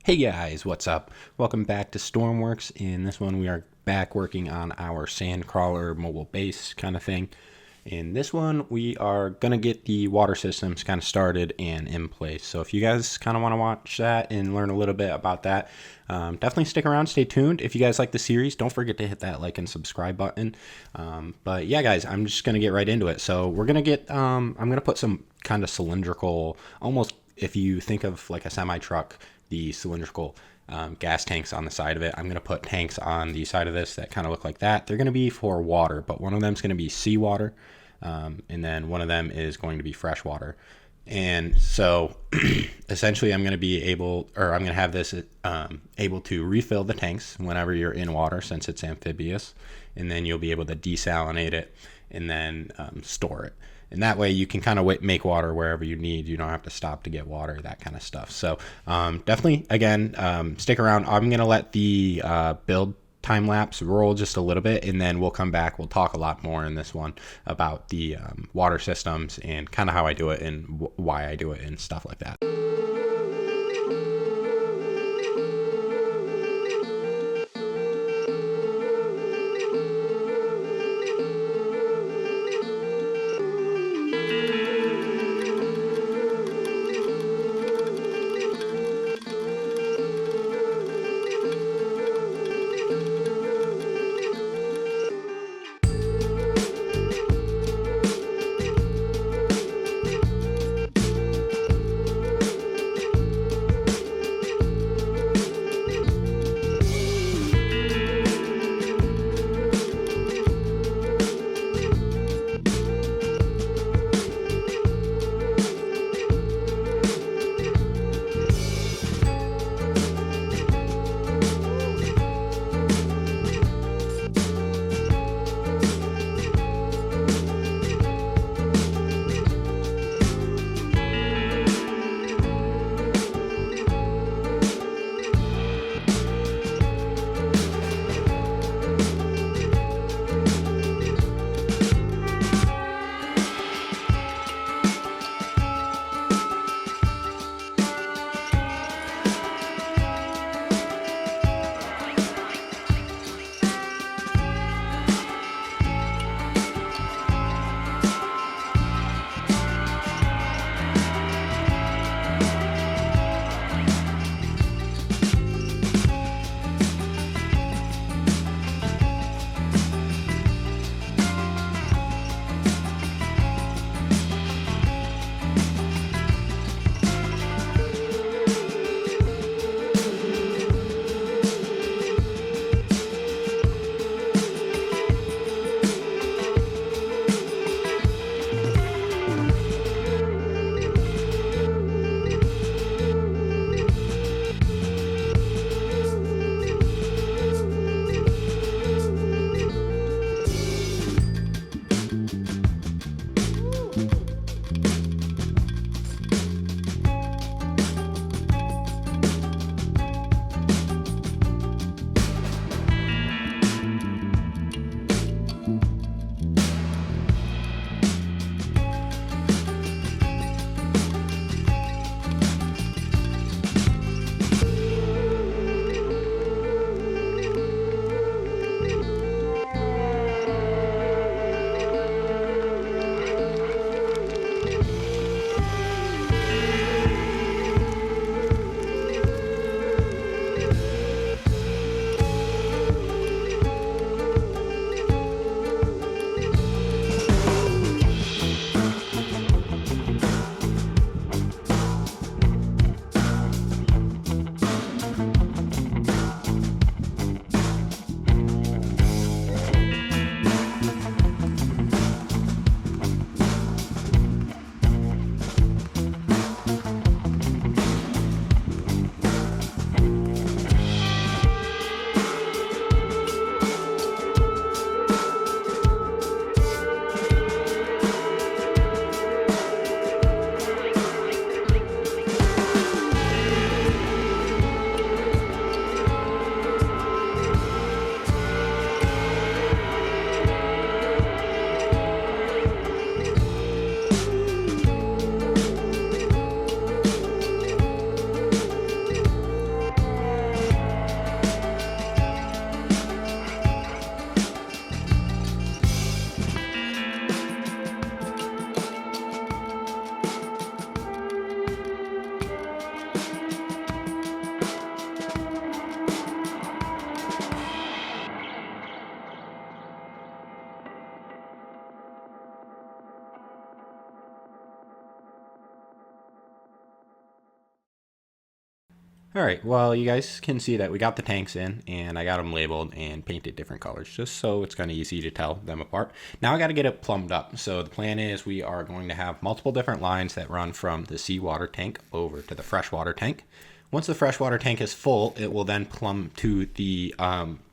Hey guys, what's up? Welcome back to Stormworks. In this one, we are back working on our sandcrawler mobile base kind of thing. In this one, we are going to get the water systems kind of started and in place. So if you guys kind of want to watch that and learn a little bit about that, definitely stick around, stay tuned. If you guys like the series, don't forget to hit that like and subscribe button. But yeah, guys, I'm just going to get right into it. So we're going to I'm going to put some kind of cylindrical, almost if you think of like a semi-truck, the cylindrical gas tanks on the side of it. I'm going to put tanks on the side of this that kind of look like that. They're going to be for water, but one of them is going to be seawater, and then one of them is going to be fresh water. And so essentially I'm going to have this able to refill the tanks whenever you're in water, since it's amphibious, and then you'll be able to desalinate it and then store it. And that way you can kind of make water wherever you need. You don't have to stop to get water, that kind of stuff. So definitely, again, stick around. I'm going to let the build time lapse roll just a little bit, and then we'll come back. We'll talk a lot more in this one about the water systems and kind of how I do it and why I do it and stuff like that. All right, well, you guys can see that we got the tanks in, and I got them labeled and painted different colors, just so it's kind of easy to tell them apart. Now I got to get it plumbed up. So the plan is we are going to have multiple different lines that run from the seawater tank over to the freshwater tank. Once the freshwater tank is full, it will then plumb to the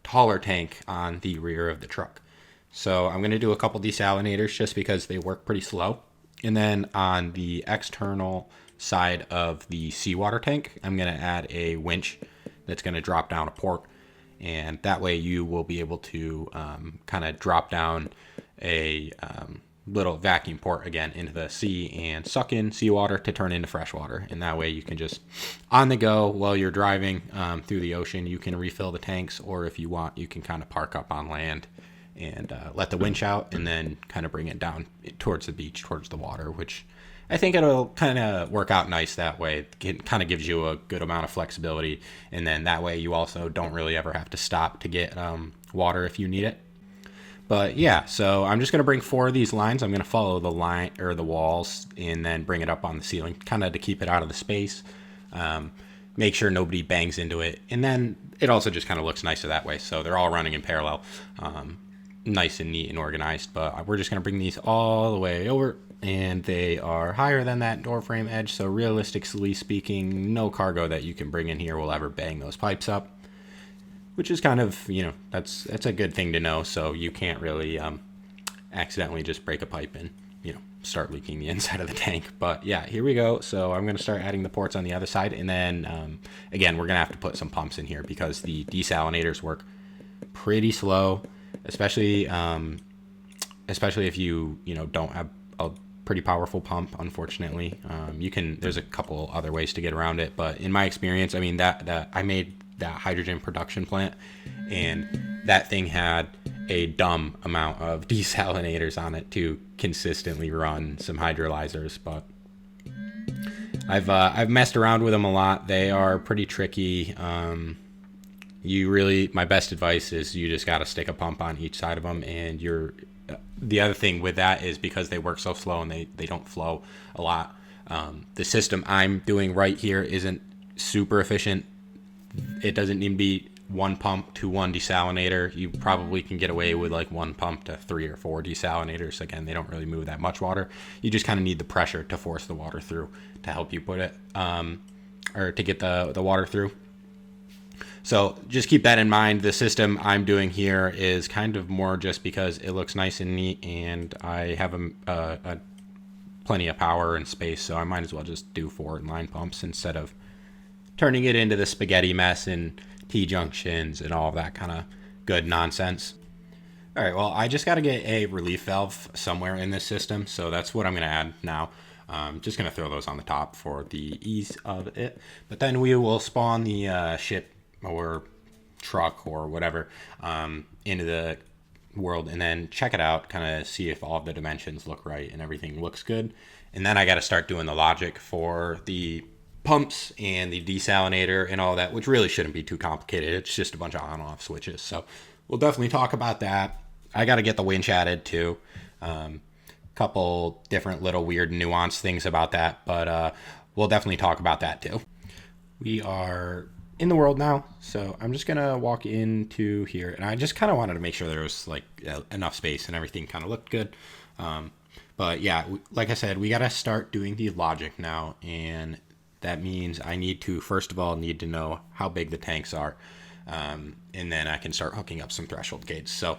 taller tank on the rear of the truck. So I'm going to do a couple desalinators just because they work pretty slow. And then on the external side of the seawater tank, I'm going to add a winch that's going to drop down a port. And that way you will be able to kind of drop down a little vacuum port again into the sea and suck in seawater to turn into fresh water. And that way you can just on the go while you're driving through the ocean, you can refill the tanks, or if you want, you can kind of park up on land and let the winch out and then kind of bring it down towards the beach, towards the water, which I think it'll kind of work out nice that way. It kind of gives you a good amount of flexibility. And then that way you also don't really ever have to stop to get water if you need it. But yeah, so I'm just going to bring 4 of these lines. I'm going to follow the line or the walls and then bring it up on the ceiling, kind of to keep it out of the space. Make sure nobody bangs into it. And then it also just kind of looks nicer that way. So they're all running in parallel, nice and neat and organized. But we're just going to bring these all the way over, and they are higher than that door frame edge. So realistically speaking, no cargo that you can bring in here will ever bang those pipes up. Which is kind of, that's a good thing to know, so you can't really accidentally just break a pipe and, start leaking the inside of the tank. But yeah, here we go. So I'm going to start adding the ports on the other side, and then, again, we're going to have to put some pumps in here because the desalinators work pretty slow, especially if you, don't have a pretty powerful pump, unfortunately. There's a couple other ways to get around it, but in my experience, I mean, that I made that hydrogen production plant, and that thing had a dumb amount of desalinators on it to consistently run some hydrolyzers. But I've messed around with them a lot. They are pretty tricky. My best advice is you just got to stick a pump on each side of them, and the other thing with that is because they work so slow and they don't flow a lot. The system I'm doing right here isn't super efficient. It doesn't need to be 1 pump to 1 desalinator. You probably can get away with like 1 pump to 3 or 4 desalinators. Again, they don't really move that much water. You just kind of need the pressure to force the water through to help you put it, or to get the water through. So just keep that in mind. The system I'm doing here is kind of more just because it looks nice and neat, and I have a plenty of power and space, so I might as well just do 4 inline pumps instead of turning it into the spaghetti mess and T-junctions and all of that kind of good nonsense. All right, well, I just got to get a relief valve somewhere in this system, so that's what I'm going to add now. Just going to throw those on the top for the ease of it. But then we will spawn the ship or truck or whatever into the world and then check it out, kind of see if all of the dimensions look right and everything looks good. And then I got to start doing the logic for the pumps and the desalinator and all that, which really shouldn't be too complicated. It's just a bunch of on-off switches. So we'll definitely talk about that. I got to get the winch added too. Couple different little weird nuanced things about that, but we'll definitely talk about that too. We are in the world now, so I'm just gonna walk into here, and I just kind of wanted to make sure there was like enough space and everything kind of looked good. But yeah, like I said, we got to start doing the logic now, and that means I need to, first of all, to know how big the tanks are. And then I can start hooking up some threshold gates. So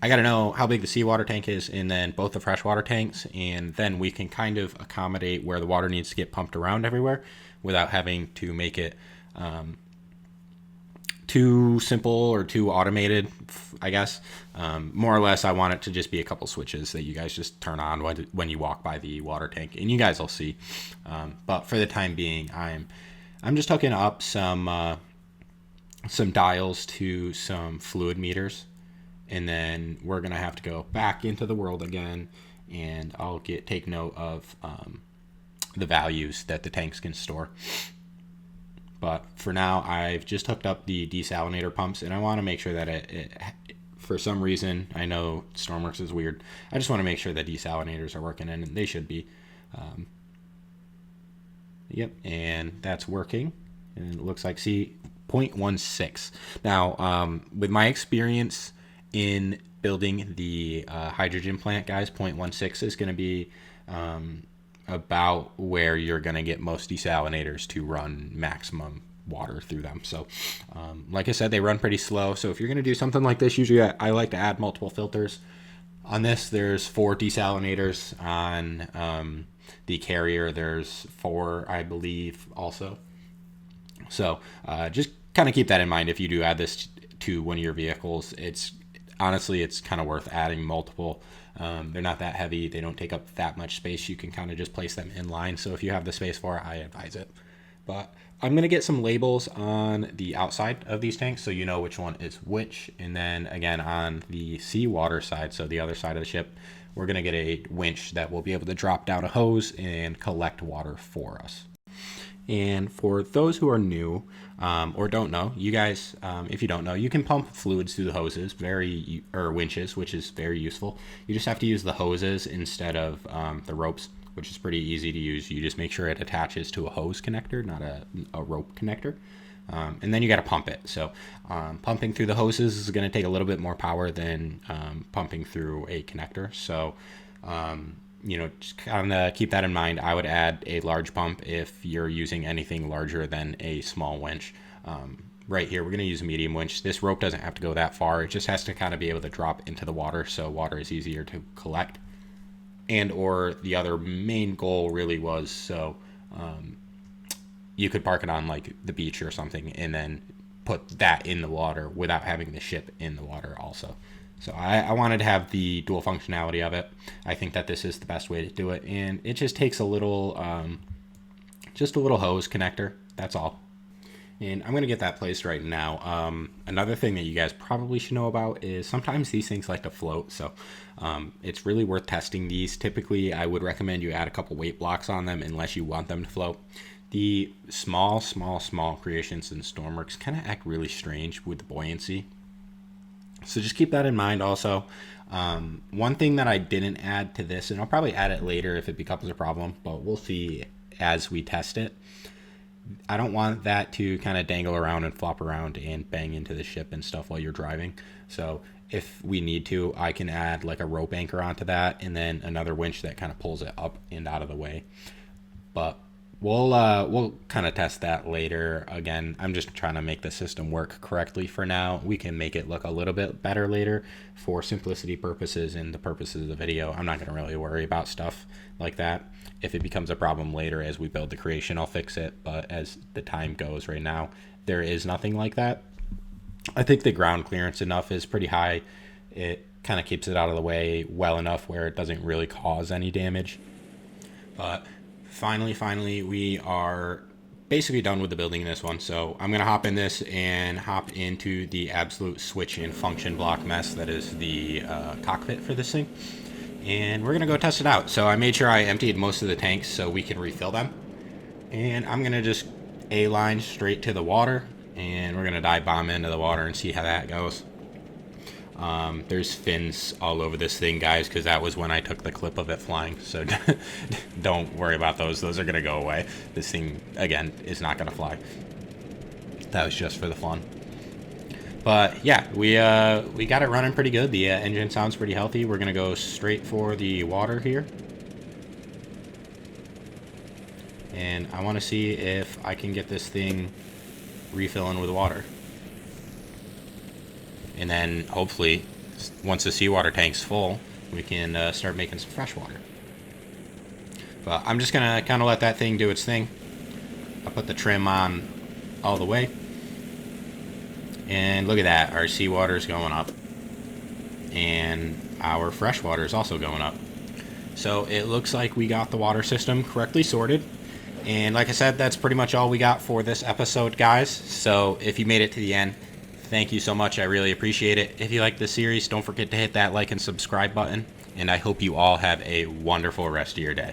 I got to know how big the seawater tank is, and then both the freshwater tanks, and then we can kind of accommodate where the water needs to get pumped around everywhere without having to make it too simple or too automated, I guess. More or less, I want it to just be a couple switches that you guys just turn on when you walk by the water tank, and you guys will see. But for the time being, I'm just hooking up some dials to some fluid meters, and then we're gonna have to go back into the world again, and I'll take note of the values that the tanks can store. But for now, I've just hooked up the desalinator pumps, and I want to make sure that it for some reason, I know Stormworks is weird, I just want to make sure that desalinators are working, and they should be. Yep, and that's working. and it looks like, see, 0.16. Now, with my experience in building the hydrogen plant, guys, 0.16 is going to be about where you're going to get most desalinators to run maximum water through them. So like I said, they run pretty slow. So if you're going to do something like this, usually I like to add multiple filters. On this, there's 4 desalinators. On the carrier, there's 4, I believe, also. So just kind of keep that in mind if you do add this to one of your vehicles. It's honestly, it's kind of worth adding multiple. They're not that heavy. They don't take up that much space. You can kind of just place them in line. So if you have the space for it, I advise it. But I'm going to get some labels on the outside of these tanks so you know which one is which. And then again, on the seawater side, so the other side of the ship, we're going to get a winch that will be able to drop down a hose and collect water for us. And for those who are new or don't know, you guys, if you don't know, you can pump fluids through the hoses, or winches, which is very useful. You just have to use the hoses instead of the ropes, which is pretty easy to use. You just make sure it attaches to a hose connector, not a rope connector. And then you got to pump it. So pumping through the hoses is going to take a little bit more power than pumping through a connector. So just kind of keep that in mind. I would add a large pump if you're using anything larger than a small winch. Right here, we're going to use a medium winch. This rope doesn't have to go that far. It just has to kind of be able to drop into the water, so water is easier to collect. And or the other main goal really was so you could park it on like the beach or something and then put that in the water without having the ship in the water also. So I wanted to have the dual functionality of it. I think that this is the best way to do it, and it just takes a little hose connector. That's all. And I'm going to get that placed right now. Another thing that you guys probably should know about is sometimes these things like to float. So it's really worth testing these. Typically, I would recommend you add a couple weight blocks on them unless you want them to float. The small creations in Stormworks kind of act really strange with the buoyancy. So just keep that in mind also. One thing that I didn't add to this, and I'll probably add it later if it becomes a problem, but we'll see as we test it. I don't want that to kind of dangle around and flop around and bang into the ship and stuff while you're driving. So if we need to, I can add like a rope anchor onto that and then another winch that kind of pulls it up and out of the way. But we'll kind of test that later. Again, I'm just trying to make the system work correctly for now. We can make it look a little bit better later for simplicity purposes and the purposes of the video. I'm not going to really worry about stuff like that. If it becomes a problem later as we build the creation, I'll fix it. But as the time goes right now, there is nothing like that. I think the ground clearance enough is pretty high. It kind of keeps it out of the way well enough where it doesn't really cause any damage. But finally, we are basically done with the building in this one. So I'm going to hop in this and hop into the absolute switch and function block mess that is the cockpit for this thing. And we're going to go test it out. So I made sure I emptied most of the tanks so we can refill them. And I'm going to just A-line straight to the water. And we're going to dive bomb into the water and see how that goes. There's fins all over this thing, guys, because that was when I took the clip of it flying. So don't worry about those. Those are going to go away. This thing, again, is not going to fly. That was just for the fun. But yeah, we got it running pretty good. The engine sounds pretty healthy. We're going to go straight for the water here. And I want to see if I can get this thing refilling with water. And then hopefully, once the seawater tank's full, we can start making some fresh water. But I'm just going to kind of let that thing do its thing. I'll put the trim on all the way. And look at that, our seawater is going up. And our fresh water is also going up. So it looks like we got the water system correctly sorted. And like I said, that's pretty much all we got for this episode, guys. So if you made it to the end, thank you so much. I really appreciate it. If you like this series, don't forget to hit that like and subscribe button. And I hope you all have a wonderful rest of your day.